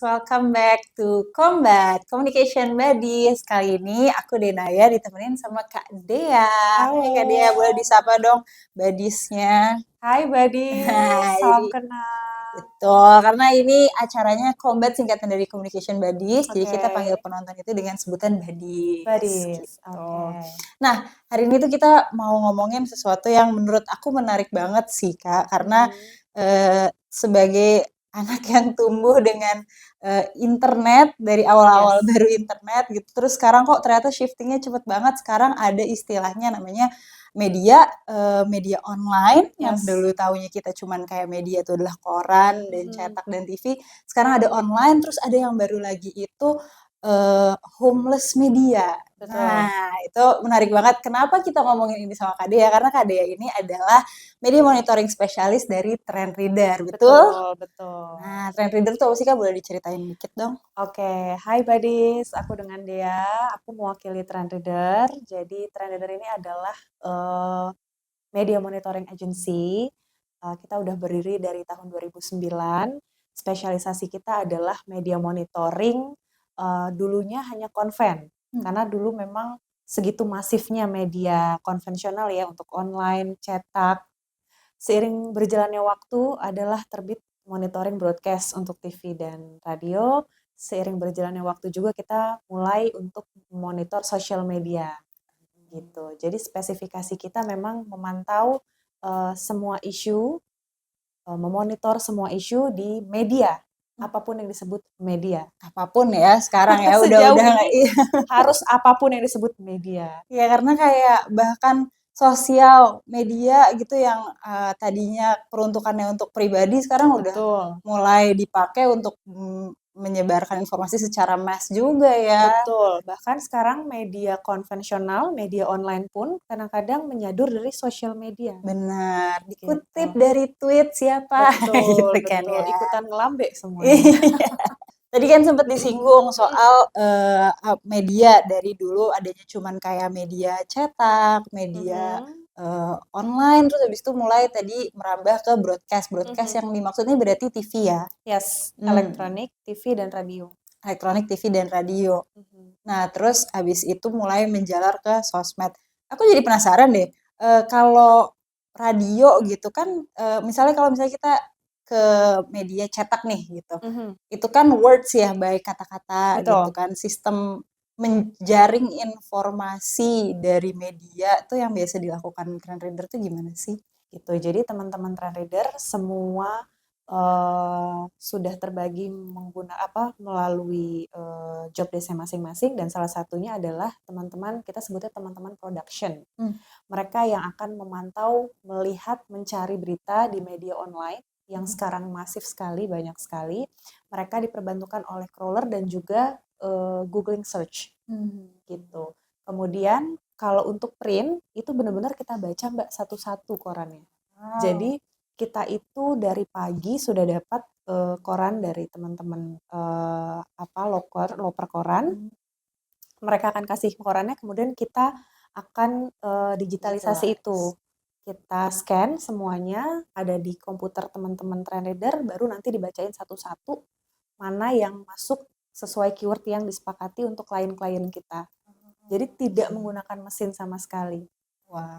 welcome back to Combat Communication Buddies. Kali ini aku Denaya ditemenin sama Kak Dea. Halo. Hai Kak Dea, boleh disapa dong buddies-nya. Hai buddies, salam Jadi kenal. betul, karena ini acaranya Combat singkatan dari Communication Buddies. Jadi kita Oke. panggil penonton itu dengan sebutan buddies. Buddies, Gitu. oke. Nah, hari ini tuh kita mau ngomongin sesuatu yang menurut aku menarik banget sih Kak. Karena sebagai anak yang tumbuh dengan internet dari awal-awal Yes. baru internet gitu. Terus sekarang kok ternyata shiftingnya cepet banget. Sekarang ada istilahnya namanya media online yang Yes. dulu taunya kita cuman kayak media itu adalah koran dan cetak dan TV. Sekarang ada online, terus ada yang baru lagi itu homeless media. Betul. Nah, itu menarik banget. Kenapa kita ngomongin ini sama Kak Dea? Karena Kak Dea ini adalah media monitoring spesialis dari Trend Reader, betul? Betul. Nah, Trend Reader tuh apa sih Kak? Boleh diceritain dikit dong? Oke, hai buddies, aku dengan Dea, aku mewakili Trend Reader. Jadi Trend Reader ini adalah media monitoring agency. Kita udah berdiri dari tahun 2009. Spesialisasi kita adalah media monitoring. Dulunya hanya konven, karena dulu memang segitu masifnya media konvensional ya untuk online, cetak. Seiring berjalannya waktu adalah terbit monitoring broadcast untuk TV dan radio. Seiring berjalannya waktu juga kita mulai untuk monitor social media gitu. Jadi spesifikasi kita memang memantau semua isu, memonitor semua isu di media, apapun yang disebut media. Apapun ya sekarang ya Sejauh udah ini harus apapun yang disebut media. Ya karena kayak bahkan sosial media gitu yang tadinya peruntukannya untuk pribadi sekarang udah Betul. mulai dipakai untuk menyebarkan informasi secara mass juga ya. Betul. Bahkan sekarang media konvensional, media online pun kadang-kadang menyadur dari sosial media. Benar, dikutip Gitu. dari tweet siapa Betul, gitu kan betul. ya. Ikutan ngelambe semuanya. Iya. Tadi kan sempat disinggung soal media dari dulu adanya cuman kayak media cetak, media online, terus habis itu mulai tadi merambah ke broadcast. Broadcast yang dimaksudnya berarti TV ya? Yes, elektronik, TV dan radio. Elektronik, TV dan radio. Nah, terus habis itu mulai menjalar ke sosmed. Aku jadi penasaran deh, kalau radio gitu kan, misalnya kalau misalnya kita ke media cetak nih gitu, itu kan words ya, baik kata-kata gitu Betul. kan, sistem menjaring informasi dari media tuh yang biasa dilakukan Trend Reader tuh gimana sih? Gitu. Jadi teman-teman Trend Reader semua sudah terbagi melalui job desk masing-masing, dan salah satunya adalah teman-teman, kita sebutnya teman-teman production. Mereka yang akan memantau, melihat, mencari berita di media online yang sekarang masif sekali, banyak sekali. Mereka diperbantukan oleh crawler dan juga googling search gitu. Kemudian kalau untuk print itu benar-benar kita baca Mbak satu-satu korannya. Jadi kita itu dari pagi sudah dapat koran dari teman-teman loper koran. Mereka akan kasih korannya, kemudian kita akan digitalisasi itu. Kita scan semuanya, ada di komputer teman-teman Trend Reader, baru nanti dibacain satu-satu mana yang masuk sesuai keyword yang disepakati untuk klien-klien kita. Jadi tidak menggunakan mesin sama sekali.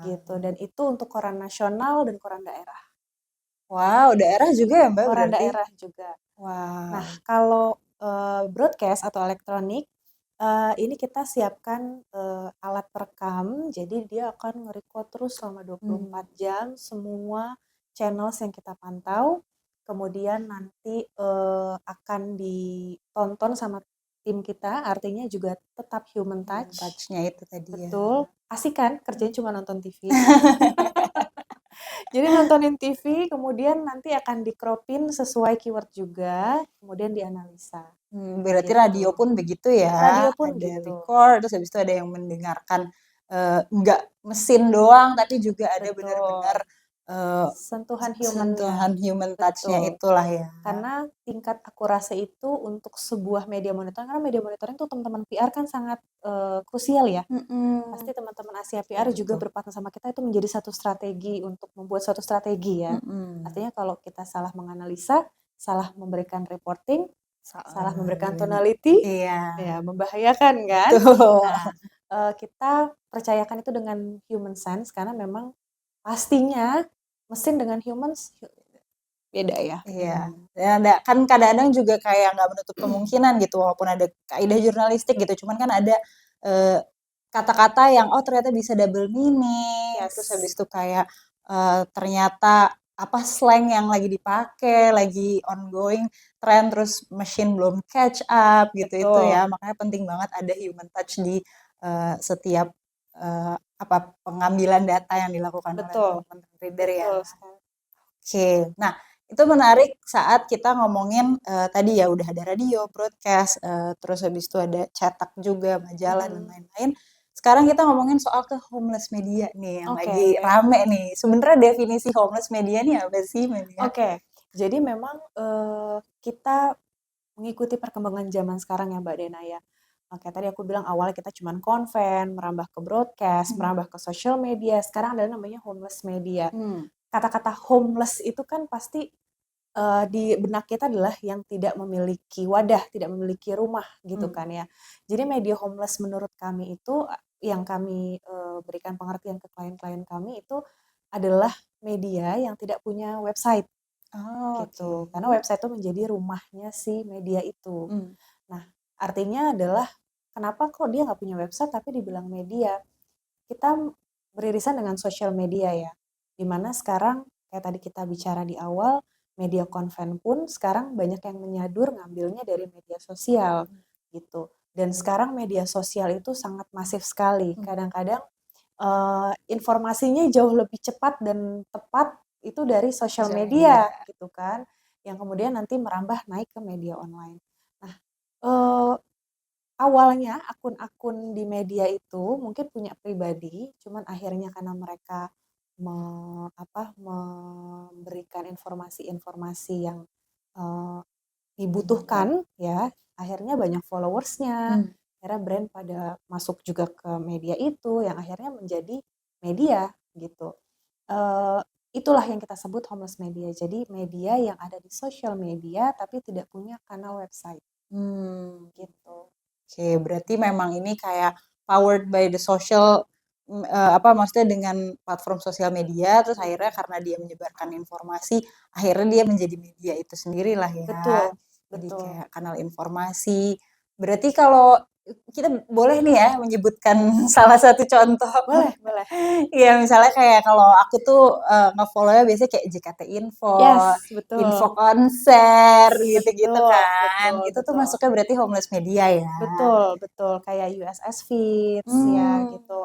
Gitu. Dan itu untuk koran nasional dan koran daerah. Wow, daerah juga ya Mbak Koran berarti? daerah juga. Wow. Nah, kalau broadcast atau elektronik, ini kita siapkan alat perekam, jadi dia akan nge-record terus selama 24 jam semua channels yang kita pantau, kemudian nanti akan ditonton sama tim kita, artinya juga tetap human touch. Touch-nya itu tadi ya. Betul. Asik kan kerjanya cuma nonton TV. Jadi nontonin TV, kemudian nanti akan dikropin sesuai keyword juga, kemudian dianalisa. Berarti Gitu. radio pun begitu ya? Radio pun ada gitu. record, terus habis itu ada yang mendengarkan, nggak mesin doang, tapi juga ada Betul. benar-benar Sentuhan sentuhan human touch-nya Betul. itulah ya. Karena tingkat akurasi itu untuk sebuah media monitoring, karena media monitoring itu teman-teman PR kan sangat krusial ya. Pasti teman-teman Asia PR juga berpartner sama kita, itu menjadi satu strategi untuk membuat suatu strategi ya. Artinya kalau kita salah menganalisa, salah memberikan reporting, salah memberikan Salah. tonality, Iya, ya membahayakan kan. betul. Nah, kita percayakan itu dengan human sense karena memang pastinya mesin dengan humans beda ya. Iya, ya kan kadang-kadang juga kayak nggak menutup kemungkinan gitu walaupun ada kaidah jurnalistik gitu, cuman kan ada, eee, kata-kata yang, oh ternyata bisa double meaning, terus habis Yes, itu kayak, ternyata apa, slang yang lagi dipakai, lagi ongoing trend, terus mesin belum catch up gitu, itu betul, ya. Makanya penting banget ada human touch di, setiap, apa, pengambilan data yang dilakukan oleh betul, teman-teman reader ya. betul sekali. Oke. Nah, itu menarik saat kita ngomongin, tadi ya udah ada radio, broadcast, terus habis itu ada cetak juga, majalah dan Mhm, lain-lain. Sekarang kita ngomongin soal ke homeless media nih yang oke. lagi rame nih. Sebenarnya definisi homeless media nih apa sih, Media? Oke, jadi memang, kita mengikuti perkembangan zaman sekarang ya, Mbak Dena, ya. Oke, tadi aku bilang awalnya kita cuman konven, merambah ke broadcast, Mhm. merambah ke social media, sekarang ada namanya homeless media. Mmm, Kata-kata homeless itu kan pasti, di benak kita adalah yang tidak memiliki wadah, tidak memiliki rumah gitu mhm. kan ya. Jadi media homeless menurut kami itu, yang kami, berikan pengertian ke klien-klien kami itu adalah media yang tidak punya website. Oh, oke. Gitu, karena website itu menjadi rumahnya si media itu. Mmm, Nah, artinya adalah kenapa kok dia nggak punya website tapi dibilang media? Kita beririsan dengan sosial media ya, di mana sekarang kayak tadi kita bicara di awal, media konven pun sekarang banyak yang menyadur ngambilnya dari media sosial gitu. Dan sekarang media sosial itu sangat masif sekali. mhm. Kadang-kadang informasinya jauh lebih cepat dan tepat itu dari sosial Sosial media. media gitu kan, yang kemudian nanti merambah naik ke media online. Nah, eee, awalnya akun-akun di media itu mungkin punya pribadi, cuman akhirnya karena mereka memberikan informasi-informasi yang, eee, Dibutuhkan. dibutuhkan ya, akhirnya banyak followersnya, Mmm, akhirnya brand pada masuk juga ke media itu, yang akhirnya menjadi media gitu. Eee, itulah yang kita sebut homeless media. Jadi media yang ada di sosial media tapi tidak punya kanal website mmm. gitu. Oke, berarti memang ini kayak powered by the social, apa, maksudnya dengan platform sosial media, terus akhirnya Mhm. karena dia menyebarkan informasi, akhirnya dia menjadi media itu sendirilah ya. Betul, Jadi betul. kayak kanal informasi. Berarti kalau kita boleh nih ya menyebutkan salah satu contoh. Boleh, boleh. Iya, misalnya kayak kalau aku tuh, nge-follow-nya biasanya kayak JKT Info, Yes, Info betul. konser, gitu-gitu Betul, kan. betul, Itu tuh betul. masuknya berarti homeless media ya? Betul, betul. Kayak USS Fits ya Mmm, gitu.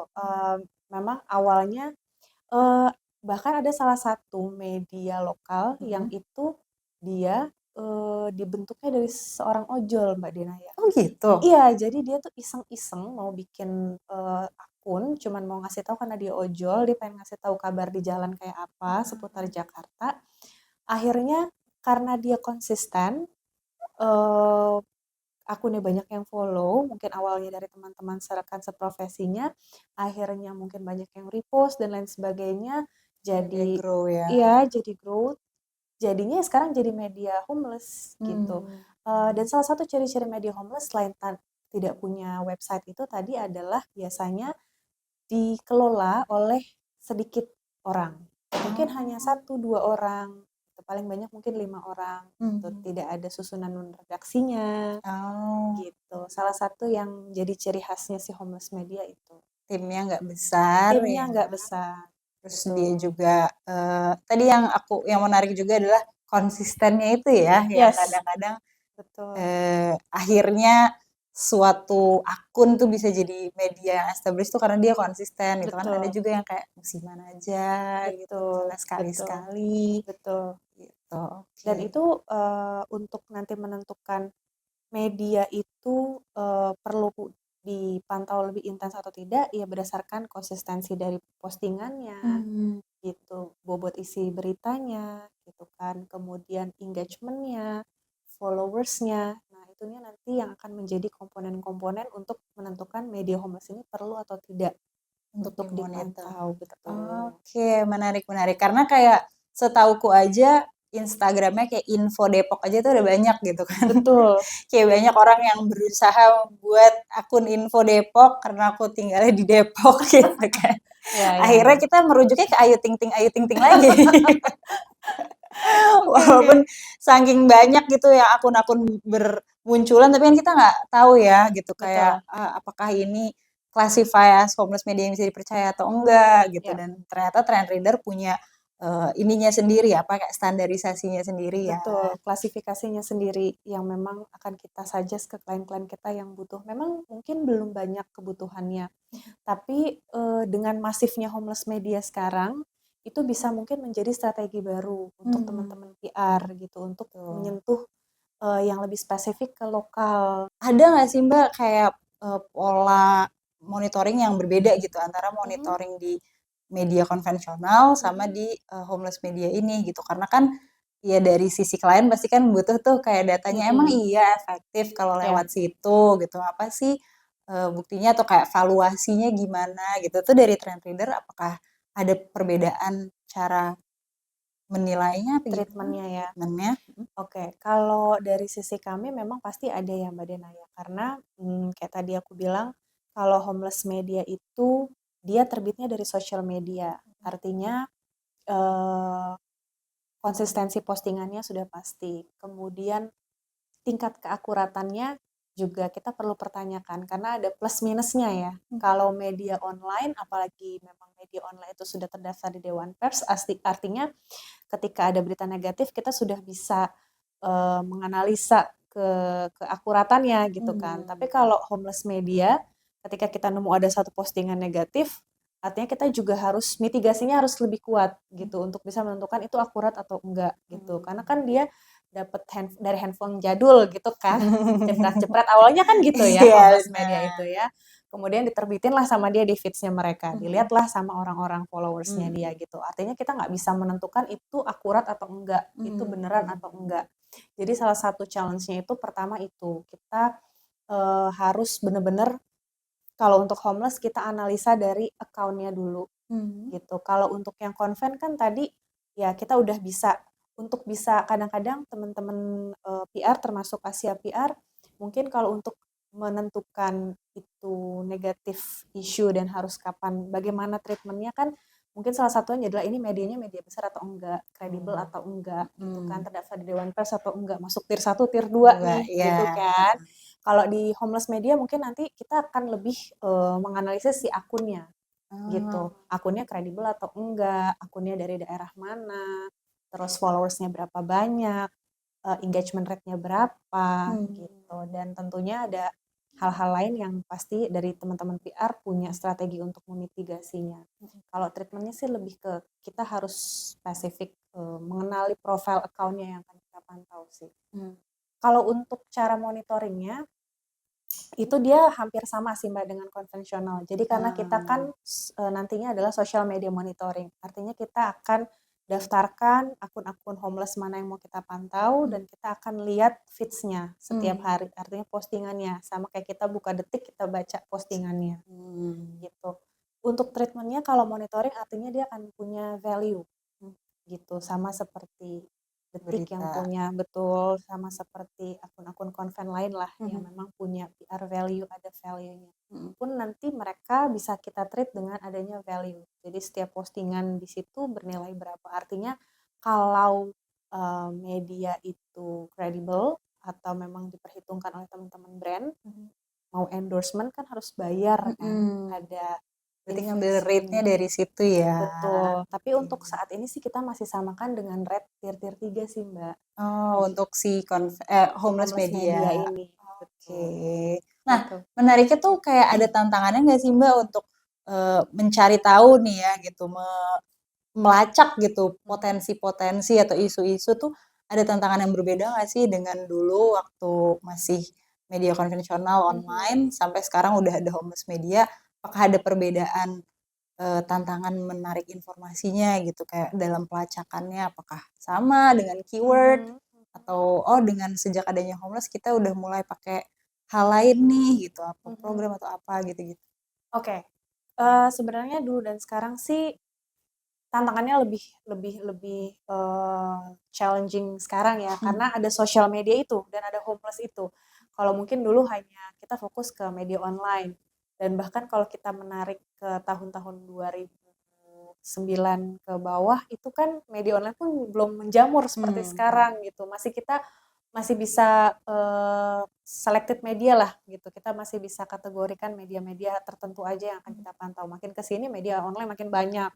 Memang awalnya Eee, bahkan ada salah satu media lokal yang mhm. itu dia, dibentuknya dari seorang ojol, Mbak Dena, ya. Oh gitu? Iya, jadi dia tuh iseng-iseng mau bikin, akun, cuman mau ngasih tahu karena dia ojol, dia pengen ngasih tahu kabar di jalan kayak apa seputar Mmm, Jakarta. Akhirnya karena dia konsisten, eee, akunnya banyak yang follow, mungkin awalnya dari teman-teman rekan seprofesinya, akhirnya mungkin banyak yang repost dan lain sebagainya, akhirnya dia jadi grow ya? iya, jadi growth, jadinya sekarang jadi media homeless gitu. Mmm, Dan salah satu ciri-ciri media homeless selain tidak punya website itu tadi adalah biasanya dikelola oleh sedikit orang. Mungkin hanya oh, satu 2 orang, gitu, paling banyak mungkin 5 orang gitu, mhm. tidak ada susunan redaksinya. Oh, Gitu, salah satu yang jadi ciri khasnya si homeless media itu. timnya nggak besar Timnya ya, nggak besar, terus dia betul. juga, tadi yang menarik juga adalah konsistennya itu ya, yang Yes, kadang-kadang betul, Akhirnya suatu akun tuh bisa jadi media yang established tuh karena dia konsisten gitu kan. Ada betul, juga yang kayak musiman aja gitu, betul, misalnya betul, sekali-sekali betul. gitu, oke. Dan itu, untuk nanti menentukan media itu, perlu dipantau lebih intens atau tidak, ya berdasarkan konsistensi dari postingannya, Mmm, gitu, bobot isi beritanya, gitu kan, kemudian engagement-nya, followers-nya. Nah, itunya nanti yang akan menjadi komponen-komponen untuk menentukan media homeless ini perlu atau tidak untuk untuk dimonitor. dipantau, betul. Oke, menarik menarik. Karena kayak setauku aja, Instagramnya kayak info Depok aja tuh udah banyak gitu kan. Betul. Kayak banyak orang yang berusaha membuat akun info Depok karena aku tinggalnya di Depok gitu kan. Ya, ya, Akhirnya ya. kita merujuknya ke Ayu Ting Ting lagi. Oke, oke. Walaupun saking banyak gitu ya akun-akun bermunculan, tapi kan kita nggak tahu ya gitu kayak Betul. apakah ini classify as homeless media yang bisa dipercaya atau enggak gitu. Ya, Dan ternyata Trend Reader punya ininya sendiri apa kayak standarisasinya sendiri ya. betul. Klasifikasinya sendiri yang memang akan kita suggest ke klien-klien kita yang butuh. Memang mungkin belum banyak kebutuhannya, tapi dengan masifnya homeless media sekarang, itu bisa mungkin menjadi strategi baru untuk Hmm, teman-teman PR gitu, untuk betul. menyentuh yang lebih spesifik ke lokal. Ada nggak sih Mbak kayak pola monitoring yang berbeda gitu antara Mhm, monitoring di media konvensional sama mhm, di homeless media ini gitu? Karena kan ya dari sisi klien pasti kan butuh tuh kayak datanya emang mhm, iya efektif kalau lewat ya. situ gitu. Apa sih buktinya atau kayak valuasinya gimana gitu tuh dari Trend Reader apakah ada perbedaan cara menilainya apa gimana Treatmentnya ya. treatmentnya? Oke, kalau dari sisi kami memang pasti ada ya Mbak Dena ya, karena kayak tadi aku bilang, kalau homeless media itu dia terbitnya dari sosial media, artinya eh, konsistensi postingannya sudah pasti. Kemudian tingkat keakuratannya juga kita perlu pertanyakan karena ada plus minusnya ya. Kalau media online, apalagi memang media online itu sudah terdaftar di Dewan Pers, artinya ketika ada berita negatif kita sudah bisa menganalisa keakuratannya gitu kan. Tapi Hmm. kalau homeless media, ketika kita nemu ada satu postingan negatif, artinya kita juga harus mitigasinya harus lebih kuat gitu untuk bisa menentukan itu akurat atau enggak gitu. Karena kan dia dapat dari handphone jadul gitu kan, jepret-jepret awalnya kan gitu ya Iya homeless media itu benar. ya. Kemudian diterbitin lah sama dia di feeds-nya mereka, Mhm. dilihatlah sama orang-orang followersnya Mhm. dia gitu. Artinya kita nggak bisa menentukan itu akurat atau enggak, itu beneran Mmm. atau enggak. Jadi salah satu challenge-nya itu pertama itu, kita harus bener-bener kalau untuk homeless kita analisa dari account-nya dulu Mhm. gitu. Kalau untuk yang konven kan tadi ya kita udah bisa untuk bisa kadang-kadang teman-teman PR termasuk Asia PR mungkin kalau untuk menentukan itu negatif issue dan harus kapan bagaimana treatmentnya kan mungkin salah satunya adalah ini medianya media besar atau enggak, kredibel Oh. atau enggak gitu kan, Mhm. terdaftar di Dewan Pers atau enggak, masuk tier 1 tier 2 2 nih iya, gitu kan. Kalau di homeless media mungkin nanti kita akan lebih menganalisis si akunnya gitu. oh. Akunnya kredibel atau enggak, akunnya dari daerah mana, terus followersnya berapa banyak, engagement rate-nya berapa Mmm. gitu. Dan tentunya ada hal-hal lain yang pasti dari teman-teman PR punya strategi untuk memitigasinya. Mhm. Kalau treatmentnya sih lebih ke kita harus spesifik mengenali profil account-nya yang akan kita pantau sih. Mmm. Kalau untuk cara monitoringnya, itu dia hampir sama sih Mbak dengan konvensional. Jadi karena kita kan Oh. nantinya adalah social media monitoring. Artinya kita akan daftarkan akun-akun homeless mana yang mau kita pantau Mhm. dan kita akan lihat feeds-nya setiap Mmm. hari. Artinya postingannya. Sama kayak kita buka detik kita baca postingannya Mmm. gitu. Untuk treatmentnya kalau monitoring artinya dia akan punya value Mmm. gitu, sama seperti Detik yang Berita. punya betul, sama seperti akun-akun konven lain lah yang Mhm. memang punya PR value, ada value-nya. Mhm. Pun nanti mereka bisa kita treat dengan adanya value. Jadi setiap postingan di situ bernilai berapa. Artinya kalau media itu kredibel atau memang diperhitungkan oleh teman-teman brand, Mhm. mau endorsement kan harus bayar kan, Mhm. ada Berarti ngambil rate-nya investment. dari situ ya? Betul, tapi Oke. untuk saat ini sih kita masih samakan dengan red tier-tier 3 sih, Mbak, Oh, untuk si si homeless homeless media. media ini, Oke. betul, Nah, gitu. menariknya tuh kayak ada tantangannya nggak sih Mbak untuk, mencari tahu nih ya gitu, melacak gitu Mhm, potensi-potensi atau isu-isu tuh ada tantangan yang berbeda nggak sih dengan dulu waktu masih media konvensional mhm, online sampai sekarang udah ada homeless media, apakah ada perbedaan, tantangan menarik informasinya gitu kayak dalam pelacakannya apakah sama dengan keyword mhm, atau, oh dengan sejak adanya homeless kita udah mulai pakai hal lain nih gitu, apa mhm. program atau apa gitu-gitu? Oke, sebenarnya dulu dan sekarang sih tantangannya lebih lebih lebih, challenging sekarang ya, karena ada sosial media itu dan ada homeless itu. Kalau mungkin dulu hanya kita fokus ke media online, dan bahkan kalau kita menarik ke tahun-tahun 2009 ke bawah, itu kan media online pun belum menjamur seperti sekarang gitu. Kita masih bisa, selected media lah gitu, kita masih bisa kategorikan media-media tertentu aja yang akan kita pantau. Makin ke sini media online makin banyak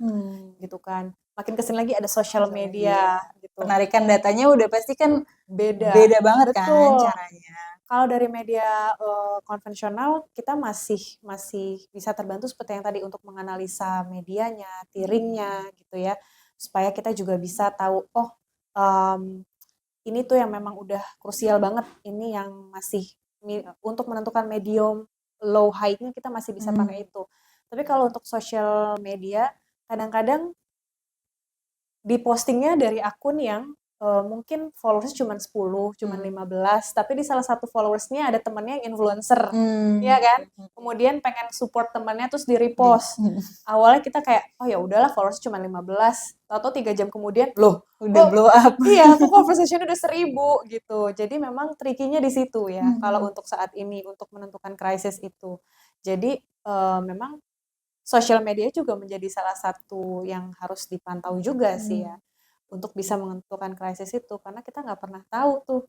gitu kan, makin ke sini lagi ada sosial Sosial media. media gitu. Penarikan datanya udah pasti kan Beda, beda banget kan betul. caranya. Kalau dari media, konvensional kita masih masih bisa terbantu seperti yang tadi untuk menganalisa medianya, tiringnya gitu ya, supaya kita juga bisa tahu, oh, mmm, ini tuh yang memang udah krusial banget, ini yang masih untuk menentukan medium, low, high-nya kita masih bisa pakai itu. Tapi kalau untuk sosial media, kadang-kadang di postingnya dari akun yang, mungkin followers cuma 10, cuma 15, tapi di salah satu followersnya ada temennya yang influencer, ya kan? Kemudian pengen support temennya terus di-repost. Awalnya kita kayak, "Oh ya udahlah followers cuma 15," tahu-tahu 3 jam kemudian, "Loh Udah kok" blow up. iya, "kok conversation-nya udah 1.000," gitu. Jadi memang tricky-nya di situ ya, kalau untuk saat ini, untuk menentukan krisis itu. Jadi, memang sosial media juga menjadi salah satu yang harus dipantau juga sih ya, untuk bisa menentukan krisis itu, karena kita nggak pernah tahu tuh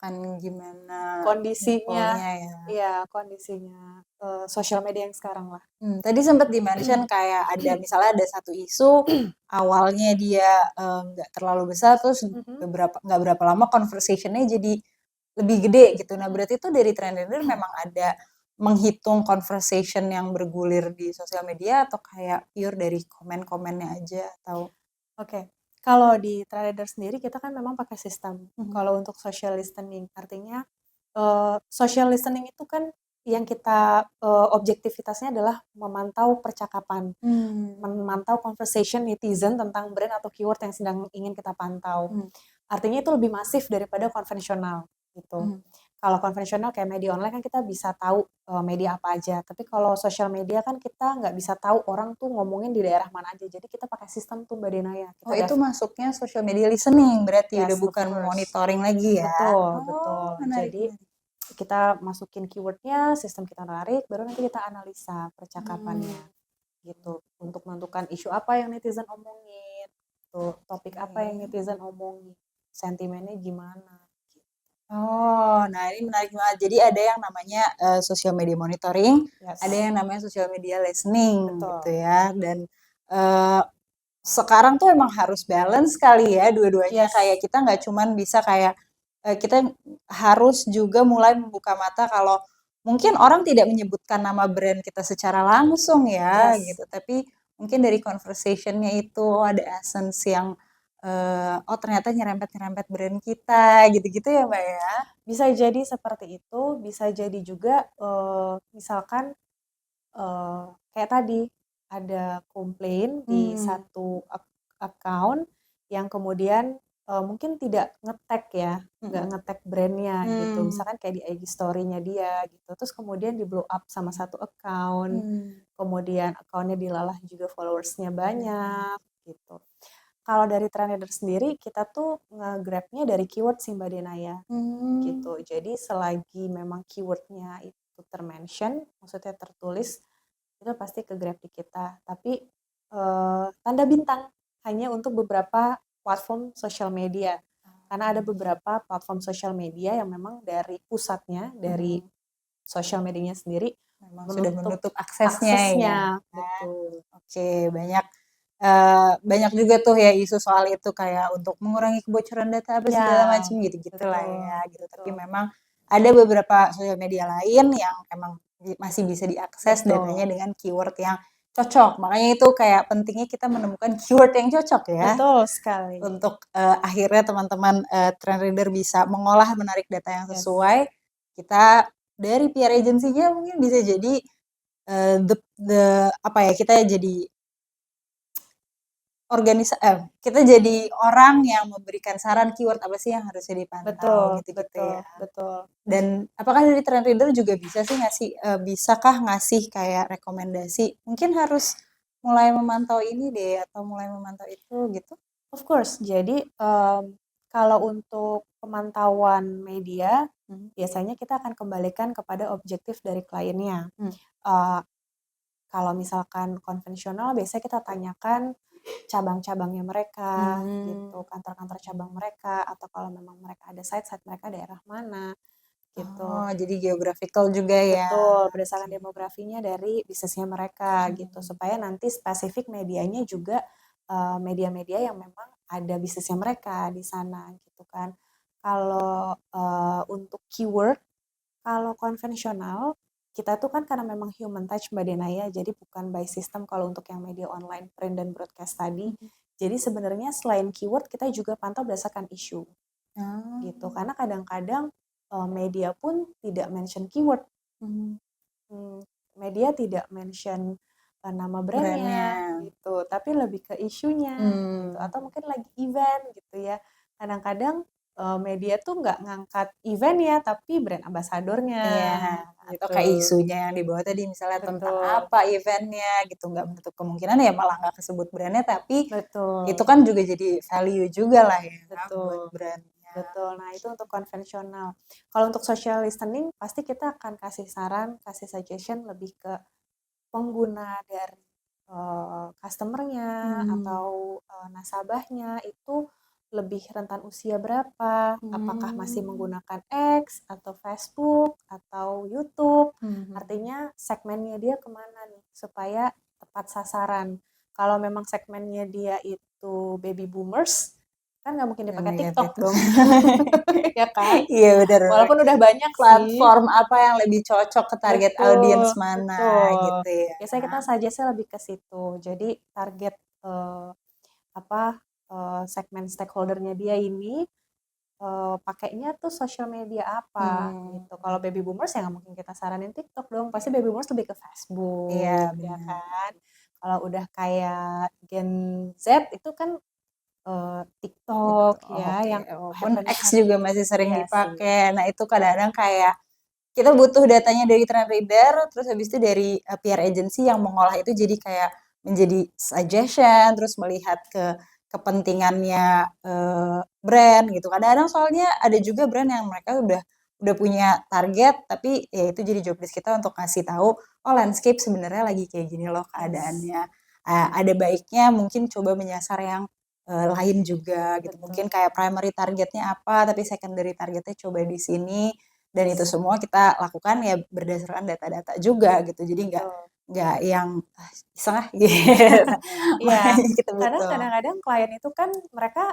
Kan gimana kondisinya, infonya ya. iya kondisinya, sosial media yang sekarang lah. Tadi sempat di-mention kayak ada misalnya ada satu isu, awalnya dia, nggak terlalu besar terus nggak berapa lama conversation-nya jadi lebih gede gitu. Nah berarti itu dari Trendeder memang ada menghitung conversation yang bergulir di sosial media atau kayak pure dari komen-komennya aja atau Oke, kalau di Trader sendiri kita kan memang pakai sistem, kalau untuk social listening artinya, social listening itu kan yang kita, objektivitasnya adalah memantau percakapan, memantau conversation netizen tentang brand atau keyword yang sedang ingin kita pantau. Artinya itu lebih masif daripada konvensional gitu. Kalau konvensional kayak media online kan kita bisa tahu, media apa aja, tapi kalau sosial media kan kita nggak bisa tahu orang tuh ngomongin di daerah mana aja, jadi kita pakai sistem tuh Mbak Denaya, Oh kita itu masuknya social media listening berarti udah yes, of bukan course. monitoring lagi ya? Betul Oh betul. menarik Jadi menarik. kita masukin keywordnya, sistem kita tarik, baru nanti kita analisa Mmm, percakapannya gitu, untuk menentukan isu apa yang netizen omongin, tuh topik apa yang oke. netizen omongin, sentimennya gimana, gitu. Oh, nah ini menarik banget. Jadi ada yang namanya, social media monitoring, ada Yes, yang namanya social media listening gitu betul. ya dan, eee, sekarang tuh emang harus balance kali ya dua-duanya, kayak Yes, kita nggak cuman bisa kayak, kita harus juga mulai membuka mata kalau mungkin orang tidak menyebutkan nama brand kita secara langsung ya yes. gitu, tapi mungkin dari conversation-nya itu ada essence yang, oh ternyata nyerempet-nyerempet brand kita gitu-gitu ya, Mbak, ya? Bisa jadi seperti itu, bisa jadi juga, misalkan, kayak tadi, ada komplain di Mmm, satu account yang kemudian, mungkin tidak nge-tag ya, nggak mhm, nge-tag brand-nya gitu, mmm, misalkan kayak di IG story-nya dia gitu, terus kemudian di-blow up sama satu account, mmm, kemudian account-nya dilalah juga followers-nya banyak, banyak, gitu. Kalau dari Trendeder sendiri, kita tuh nge-grab-nya dari keyword sih Mbak Denaya. mmm, Gitu. Jadi selagi memang keywordnya itu ter-mention, maksudnya tertulis, itu pasti ke-grab di kita. Tapi, tanda bintang hanya untuk beberapa platform sosial media. Karena ada beberapa platform sosial media yang memang dari pusatnya, dari mhm, sosial medianya sendiri memang sudah menutup menutup aksesnya ya? aksesnya, betul. Oke, banyak juga tuh ya isu soal itu kayak untuk mengurangi kebocoran data apa Ya, segala macam gitu-gitu lah betul, ya gitu. Tapi betul, memang ada beberapa sosial media lain yang emang masih bisa diakses datanya betul, dengan keyword yang cocok. Makanya itu kayak pentingnya kita menemukan keyword yang cocok ya betul sekali. untuk, akhirnya teman-teman, trend reader bisa mengolah menarik data yang Yes, sesuai. Kita dari PR agency-nya mungkin bisa jadi, apa ya, kita jadi orang yang memberikan saran keyword apa sih yang harusnya dipantau betul, gitu-gitu betul, ya. betul. Dan apakah dari trend reader juga bisa sih bisakah ngasih kayak rekomendasi, mungkin harus mulai memantau ini deh atau mulai memantau itu gitu? Of course. Jadi, kalau untuk pemantauan media, Mhm. biasanya kita akan kembalikan kepada objektif dari kliennya. Mmm. Eee, kalau misalkan konvensional biasanya kita tanyakan cabang-cabangnya mereka Mmm. gitu, kantor-kantor cabang mereka, atau kalau memang mereka ada site mereka daerah mana, gitu. Oh, jadi geographical juga ya? Betul, berdasarkan Oke. demografinya dari bisnisnya mereka gitu, Mhm. supaya nanti spesifik medianya juga, media-media yang memang ada bisnisnya mereka di sana gitu kan. Kalau, untuk keyword, kalau konvensional, kita tuh kan karena memang human touch Mbak Dena ya, jadi bukan by system kalau untuk yang media online, print dan broadcast tadi. Mhm. Jadi sebenarnya selain keyword kita juga pantau berdasarkan isu, gitu. Oh. Karena kadang-kadang, media pun tidak mention keyword. Mhm. Mmm, Media tidak mention, nama brand-nya Brand-nya. gitu, tapi lebih ke isunya gitu, Mmm. atau mungkin lagi event gitu ya. Kadang-kadang, media tuh nggak ngangkat event ya, tapi brand ambasadornya Iya, atau gitu. kayak isunya yang dibawa tadi misalnya tentang Betul apa event-nya gitu, nggak menutup kemungkinan ya malah nggak kesebut brand-nya, tapi itu betul kan juga jadi value juga lah ya buat betul brand-nya. betul. Nah, itu untuk konvensional. Kalau untuk social listening, pasti kita akan kasih saran, kasih suggestion lebih ke pengguna dari, customer-nya Mmm. atau, nasabahnya itu lebih rentan usia berapa, apakah masih Mmm. menggunakan X atau Facebook atau YouTube. Mhm. Artinya segmennya dia kemana nih, supaya tepat sasaran. Kalau memang segmennya dia itu baby boomers, kan nggak mungkin Yang dipakai negatif. TikTok dong, ya kan? Iya bener bener. Walaupun udah banyak sih. Platform apa yang lebih cocok ke target audience Betul mana betul. gitu ya? Biasanya kita suggest-nya lebih ke situ. Jadi target, apa, segmen stakeholder-nya dia ini, pakainya tuh sosial media apa Mmm. gitu. Kalau baby boomers ya nggak mungkin kita saranin TikTok dong, pasti baby boomers lebih ke Iya Facebook, ya bener. kan. Kalau udah kayak Gen Z itu kan, TikTok TikTok, ya oke. yang Walaupun X juga happening-happening. masih sering Iya sih, dipakai. Nah itu kadang-kadang kayak kita butuh datanya dari trend reader, terus habis itu dari, PR agency yang mengolah itu jadi kayak menjadi suggestion, terus melihat ke kepentingannya, brand gitu. Kadang-kadang soalnya ada juga brand yang mereka udah punya target, tapi ya itu jadi job desk kita untuk ngasih tahu, "Oh landscape sebenarnya lagi kayak gini loh yes, keadaannya." Ada baiknya mungkin coba menyasar yang, lain juga gitu. Mungkin betul, kayak primary targetnya apa, tapi secondary targetnya coba di sini, dan itu yes, semua kita lakukan ya berdasarkan data-data juga gitu. Jadi betul. nggak yang, iseng ah gitu. Iya, Makanya kita kadang butuh kadang-kadang klien itu kan mereka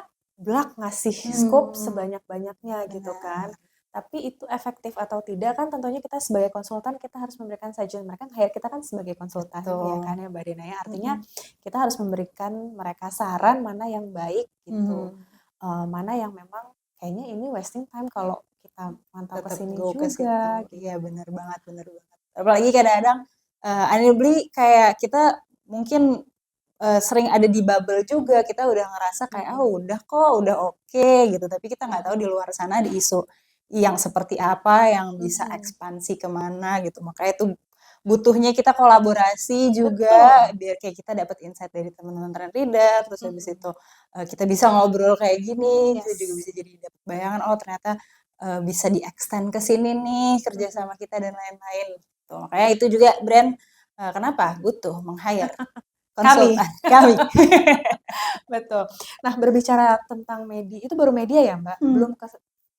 ngasih scope hmm, sebanyak-banyaknya gitu kan. benar, Tapi itu efektif atau tidak kan tentunya kita sebagai konsultan kita harus memberikan sajian. Mereka hire kita kan sebagai konsultan ya kan betul. ya Mbak Dena ya. Artinya Mhm. kita harus memberikan mereka saran mana yang baik gitu. Mhm. Mana yang memang kayaknya ini wasting time kalau kita mantau ke Tetep sini go ke situ. juga Iya gitu. bener banget bener banget. Apalagi kadang-kadang, unwillingly kayak kita mungkin, sering ada di bubble juga, kita udah ngerasa kayak, "Ah Mm-mm. udah kok, udah oke," gitu, tapi kita nggak tahu di Mm-mm. luar sana di isu yang seperti apa, yang bisa Mm-mm. ekspansi ke mana gitu. Makanya itu butuhnya kita kolaborasi juga, Betul. biar kayak kita dapat insight dari teman-teman trend reader, terus habis itu, Mm-mm. kita bisa ngobrol kayak gini, kita juga Yes. bisa jadi dapat bayangan, oh ternyata bisa di-extend ke sini nih Mhm. kerjasama kita dan lain-lain gitu. Makanya itu juga brand, kenapa butuh meng-hire Kami. konsultan kami. Betul. Nah, berbicara tentang itu baru media ya, Mbak? Mmm. Belum ke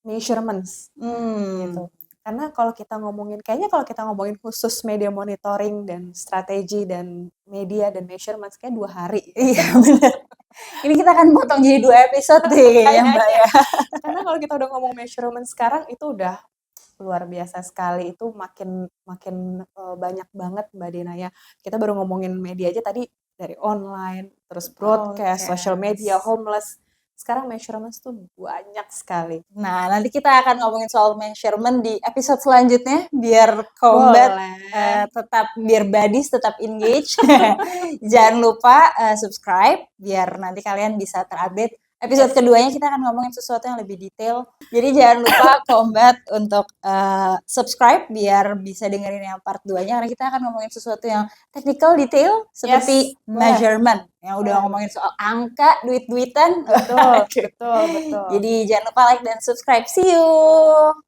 measurements, Mmm. gitu. Karena kalau kita ngomongin kayaknya kalau kita ngomongin khusus media monitoring dan strategi dan media dan measurements kayak 2 hari. Iya bener. Ini kita akan potong jadi 2 episode deh kayaknya, Mbak, Kayaknya. ya. Karena kalau kita udah ngomong measurement sekarang itu udah luar biasa sekali. Itu makin makin, banyak banget Mbak Dena ya. Kita baru ngomongin media aja tadi dari online, terus broadcast, Oke. social media, homeless. Sekarang measurements tuh banyak sekali. Nah, nanti kita akan ngomongin soal measurement di episode selanjutnya biar combat, Boleh. biar buddies tetap engage. Jangan lupa, subscribe biar nanti kalian bisa terupdate, Episode Yes. keduanya kita akan ngomongin sesuatu yang lebih detail. Jadi jangan lupa Combat untuk subscribe biar bisa dengerin yang part 2-nya karena kita akan ngomongin sesuatu yang technical detail seperti Yes, boleh. measurement yang udah Boleh. ngomongin soal angka, duit-duitan. Betul, betul, betul. Jadi jangan lupa like dan subscribe. See you.